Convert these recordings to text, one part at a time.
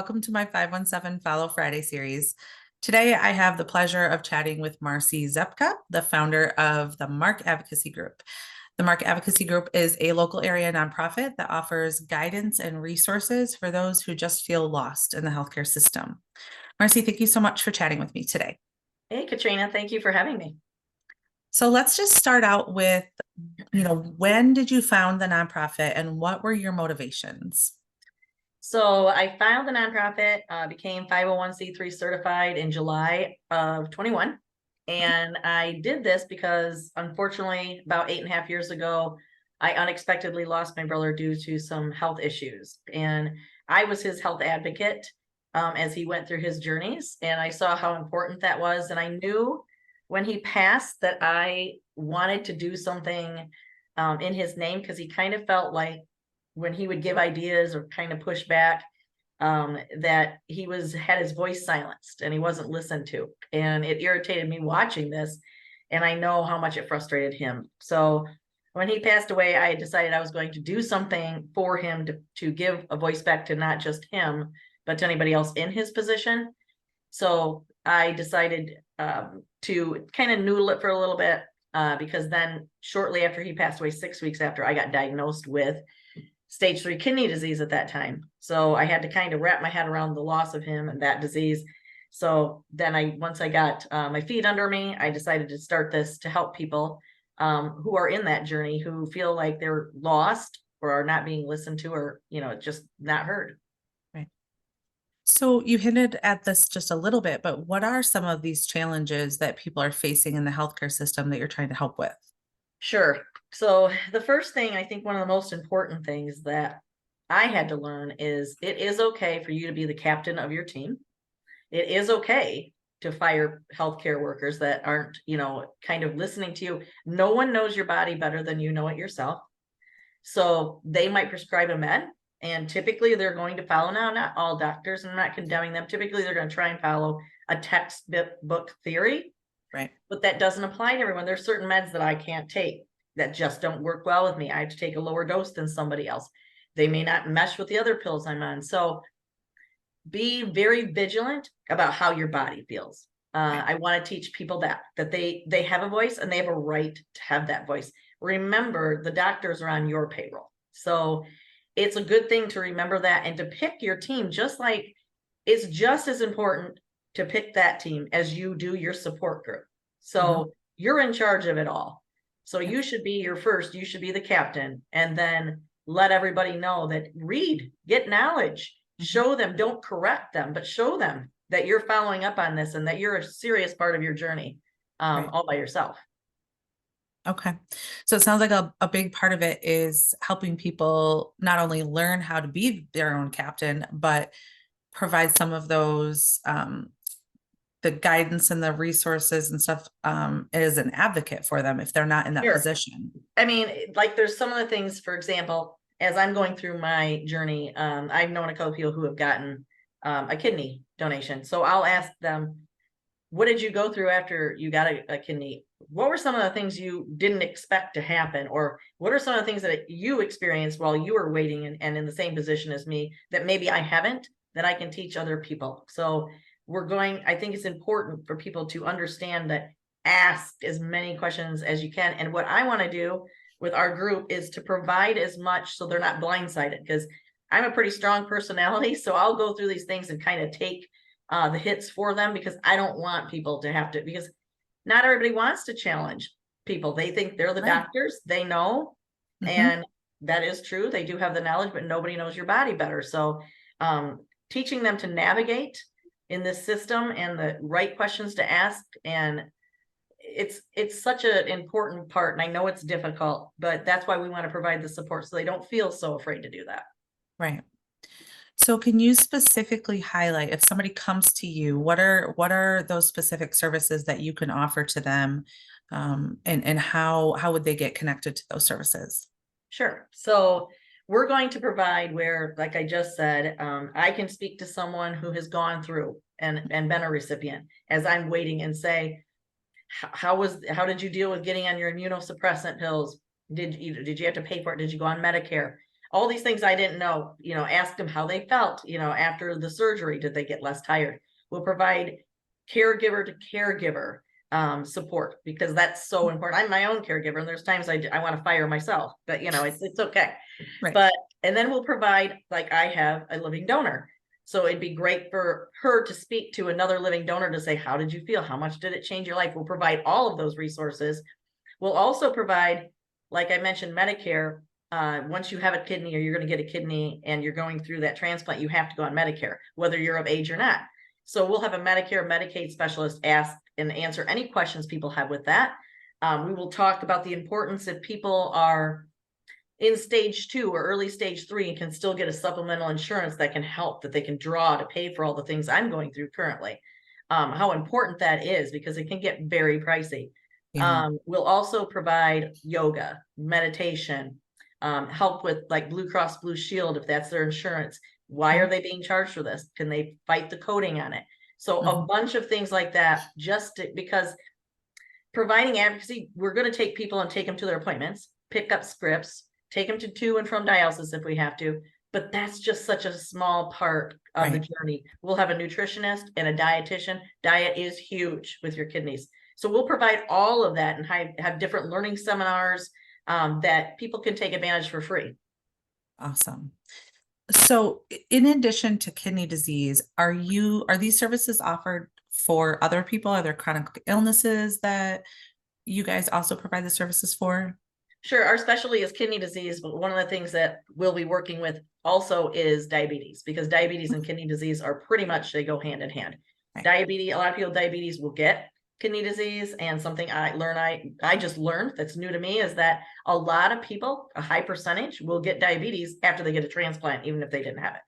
welcome to my 517 Follow Friday series. Today, I have the pleasure of chatting with Marcy Rzepka, the founder of the Mark Advocacy Group. The Mark Advocacy Group is a local area nonprofit that offers guidance and resources for those who just feel lost in the healthcare system. Marcy, thank you so much for chatting with me today. Hey, Katrina, thank you for having me. So let's just start out with, when did you found the nonprofit and what were your motivations? So I filed the nonprofit, became 501c3 certified in July of 21. And I did this because unfortunately, about 8.5 years ago, I unexpectedly lost my brother due to some health issues. And I was his health advocate as he went through his journeys. And I saw how important that was. And I knew when he passed that I wanted to do something in his name, because he kind of felt like when he would give ideas or kind of push back, that he had his voice silenced and he wasn't listened to. And it irritated me watching this. And I know how much it frustrated him. So when he passed away, I decided I was going to do something for him to give a voice back to not just him, but to anybody else in his position. So I decided to kind of noodle it for a little bit, because then shortly after he passed away, 6 weeks after, I got diagnosed with stage 3 kidney disease at that time. So I had to kind of wrap my head around the loss of him and that disease. So then once I got my feet under me, I decided to start this to help people who are in that journey, who feel like they're lost or are not being listened to, or, just not heard. Right. So you hinted at this just a little bit, but what are some of these challenges that people are facing in the healthcare system that you're trying to help with? Sure. So the first thing, I think one of the most important things that I had to learn is it is okay for you to be the captain of your team. It is okay to fire healthcare workers that aren't, kind of listening to you. No one knows your body better than you know it yourself. So they might prescribe a med, and typically they're going to follow. Now, not all doctors, and I'm not condemning them. Typically they're going to try and follow a textbook theory. Right. But that doesn't apply to everyone. There's certain meds that I can't take that just don't work well with me. I have to take a lower dose than somebody else. They may not mesh with the other pills I'm on. So be very vigilant about how your body feels. I want to teach people that they have a voice and they have a right to have that voice. Remember, the doctors are on your payroll. So it's a good thing to remember that and to pick your team, just like it's just as important to pick that team as you do your support group. So you're in charge of it all. So you should be you should be the captain, and then let everybody know that get knowledge, show them, don't correct them, but show them that you're following up on this and that you're a serious part of your journey all by yourself. Okay. So it sounds like a big part of it is helping people not only learn how to be their own captain, but provide some of those the guidance and the resources and stuff as an advocate for them if they're not in that position. I mean, like there's some of the things, for example, as I'm going through my journey, I've known a couple of people who have gotten a kidney donation. So I'll ask them, what did you go through after you got a kidney? What were some of the things you didn't expect to happen? Or what are some of the things that you experienced while you were waiting and in the same position as me that maybe I haven't, that I can teach other people? So I think it's important for people to understand that ask as many questions as you can. And what I want to do with our group is to provide as much so they're not blindsided, because I'm a pretty strong personality. So I'll go through these things and kind of take the hits for them, because I don't want people to have to, because not everybody wants to challenge people. They think they're the doctors, they know. And that is true. They do have the knowledge, but nobody knows your body better. So teaching them to navigate in this system and the right questions to ask. And it's such an important part. And I know it's difficult, but that's why we want to provide the support so they don't feel so afraid to do that. Right. So can you specifically highlight, if somebody comes to you, what are those specific services that you can offer to them, and how would they get connected to those services? Sure. So we're going to provide where, like I just said, I can speak to someone who has gone through and been a recipient as I'm waiting, and say, how did you deal with getting on your immunosuppressant pills? Did you have to pay for it? Did you go on Medicare? all these things I didn't know, ask them how they felt, after the surgery. Did they get less tired? We'll provide caregiver to caregiver support, because that's so important. I'm my own caregiver, and there's times I want to fire myself, but it's okay. Right. But, and then we'll provide, like, I have a living donor. So it'd be great for her to speak to another living donor to say, how did you feel? How much did it change your life? We'll provide all of those resources. We'll also provide, like I mentioned, Medicare. Once you have a kidney, or you're going to get a kidney and you're going through that transplant, you have to go on Medicare, whether you're of age or not. So we'll have a Medicare, Medicaid specialist ask and answer any questions people have with that. We will talk about the importance if people are in stage 2 or early stage 3 and can still get a supplemental insurance that can help, that they can draw to pay for all the things I'm going through currently. How important that is, because it can get very pricey. Yeah. We'll also provide yoga, meditation, help with like Blue Cross Blue Shield, if that's their insurance. Why are they being charged for this? Can they fight the coding on it? So a bunch of things like that, because providing advocacy, we're going to take people and take them to their appointments, pick up scripts, take them to and from dialysis if we have to, but that's just such a small part of the journey. We'll have a nutritionist and a dietitian. Diet is huge with your kidneys. So we'll provide all of that and have different learning seminars that people can take advantage for free. Awesome. So in addition to kidney disease, are these services offered for other people? Are there chronic illnesses that you guys also provide the services for? Sure. Our specialty is kidney disease, but one of the things that we'll be working with also is diabetes, because diabetes and kidney disease are pretty much, they go hand in hand. Right. Diabetes, a lot of people with diabetes will get kidney disease. And something I just learned that's new to me is that a lot of people, a high percentage, will get diabetes after they get a transplant, even if they didn't have it.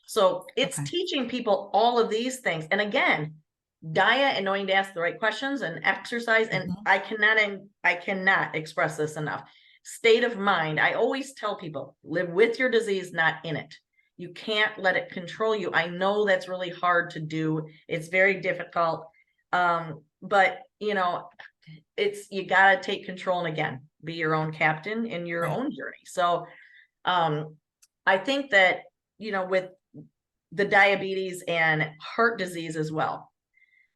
So it's teaching people all of these things. And again, diet and knowing to ask the right questions and exercise. And I cannot express this enough. State of mind. I always tell people, live with your disease, not in it. You can't let it control you. I know that's really hard to do. It's very difficult. But you gotta take control, and again, be your own captain in your own journey. So, I think that, with the diabetes and heart disease as well,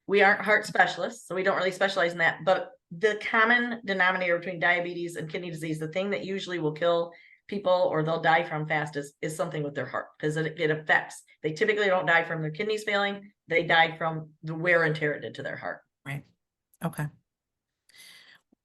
we aren't heart specialists, so we don't really specialize in that. But the common denominator between diabetes and kidney disease, the thing that usually will kill people or they'll die from fast is something with their heart, because it affects. They typically don't die from their kidneys failing. They die from the wear and tear it did to their heart. Right. Okay.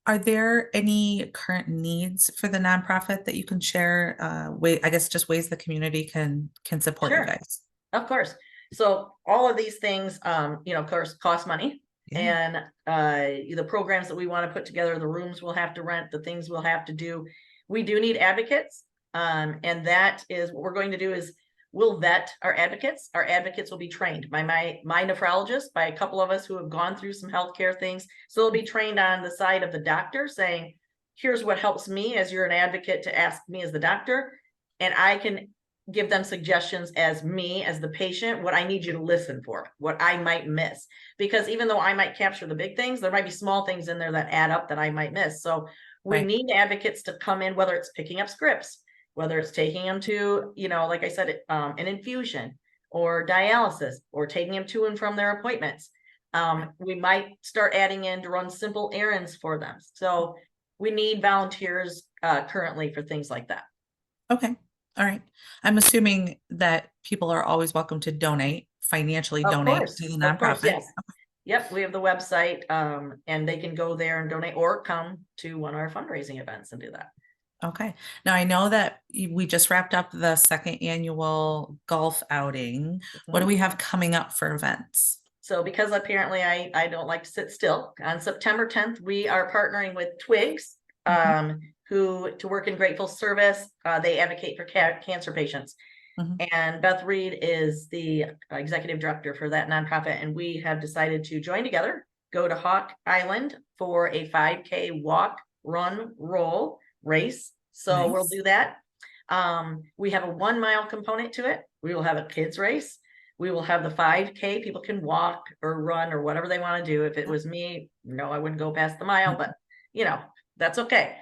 Are there any current needs for the nonprofit that you can share? I guess just ways the community can support you guys. Of course. So all of these things, of course, cost money. And the programs that we want to put together, the rooms we'll have to rent, the things we'll have to do. We do need advocates. And that is what we're going to do is we'll vet our advocates. Our advocates will be trained by my nephrologist, by a couple of us who have gone through some healthcare things. So they'll be trained on the side of the doctor, saying, here's what helps me as you're an advocate to ask me as the doctor. And I can give them suggestions as me, as the patient, what I need you to listen for, what I might miss. Because even though I might capture the big things, there might be small things in there that add up that I might miss. So we need advocates to come in, whether it's picking up scripts, whether it's taking them to, like I said, an infusion or dialysis, or taking them to and from their appointments. We might start adding in to run simple errands for them. So we need volunteers currently for things like that. Okay. All right. I'm assuming that people are always welcome to financially donate to the nonprofit. Of course, yes. Yep, we have the website, and they can go there and donate, or come to one of our fundraising events and do that. Okay. Now I know that we just wrapped up the second annual golf outing. What do we have coming up for events? So because apparently I don't like to sit still, on September 10th, we are partnering with Twigs, to work in grateful service. They advocate for cancer patients. And Beth Reed is the executive director for that nonprofit. And we have decided to join together, go to Hawk Island for a 5K walk, run, roll race. So we'll do that. We have a 1 mile component to it. We will have a kids race. We will have the 5K. People can walk or run or whatever they want to do. If it was me, no, I wouldn't go past the mile, but that's okay.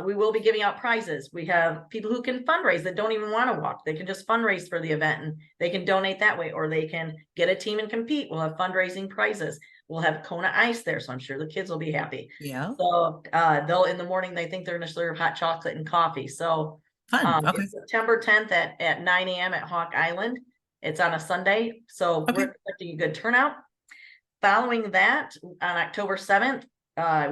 We will be giving out prizes. We have people who can fundraise that don't even want to walk. They can just fundraise for the event and they can donate that way, or they can get a team and compete. We'll have fundraising prizes. We'll have Kona Ice there, so I'm sure the kids will be happy. Yeah. So they'll, in the morning, they think they're going to serve hot chocolate and coffee. So Fun. Okay. it's September 10th at 9 a.m. at Hawk Island. It's on a Sunday, so Okay. we're expecting a good turnout. Following that, on October 7th,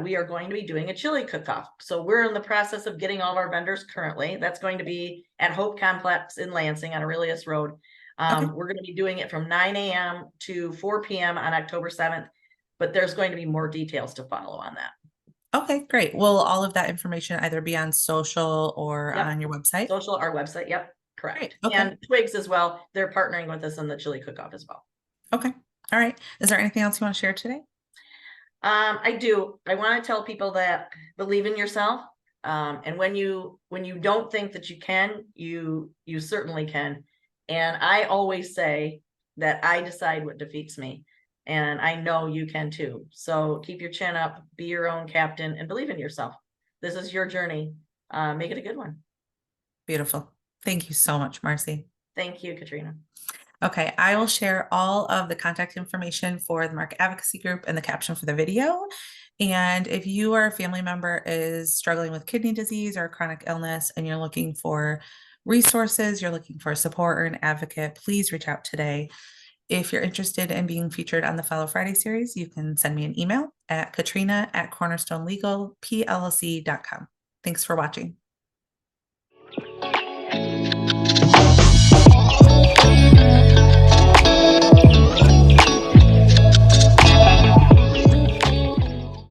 we are going to be doing a chili cook-off. So we're in the process of getting all of our vendors currently. That's going to be at Hope Complex in Lansing on Aurelius Road. Okay. We're going to be doing it from 9 a.m. to 4 p.m. on October 7th, but there's going to be more details to follow on that. Okay, great. Will all of that information either be on social or Yep. on your website? Social, our website. Yep, correct. Great. Okay. And Twigs as well. They're partnering with us on the chili cook-off as well. Okay. All right. Is there anything else you want to share today? I do. I want to tell people that believe in yourself. And when you don't think that you can, you certainly can. And I always say that I decide what defeats me. And I know you can too. So keep your chin up, be your own captain, and believe in yourself. This is your journey. Make it a good one. Beautiful. Thank you so much, Marcy. Thank you, Katrina. Okay, I will share all of the contact information for the Mark Advocacy Group in the caption for the video. And if you or a family member is struggling with kidney disease or chronic illness and you're looking for resources, you're looking for support or an advocate, please reach out today. If you're interested in being featured on the Follow Friday series, you can send me an email at katrina@cornerstonelegalplc.com. Thanks for watching.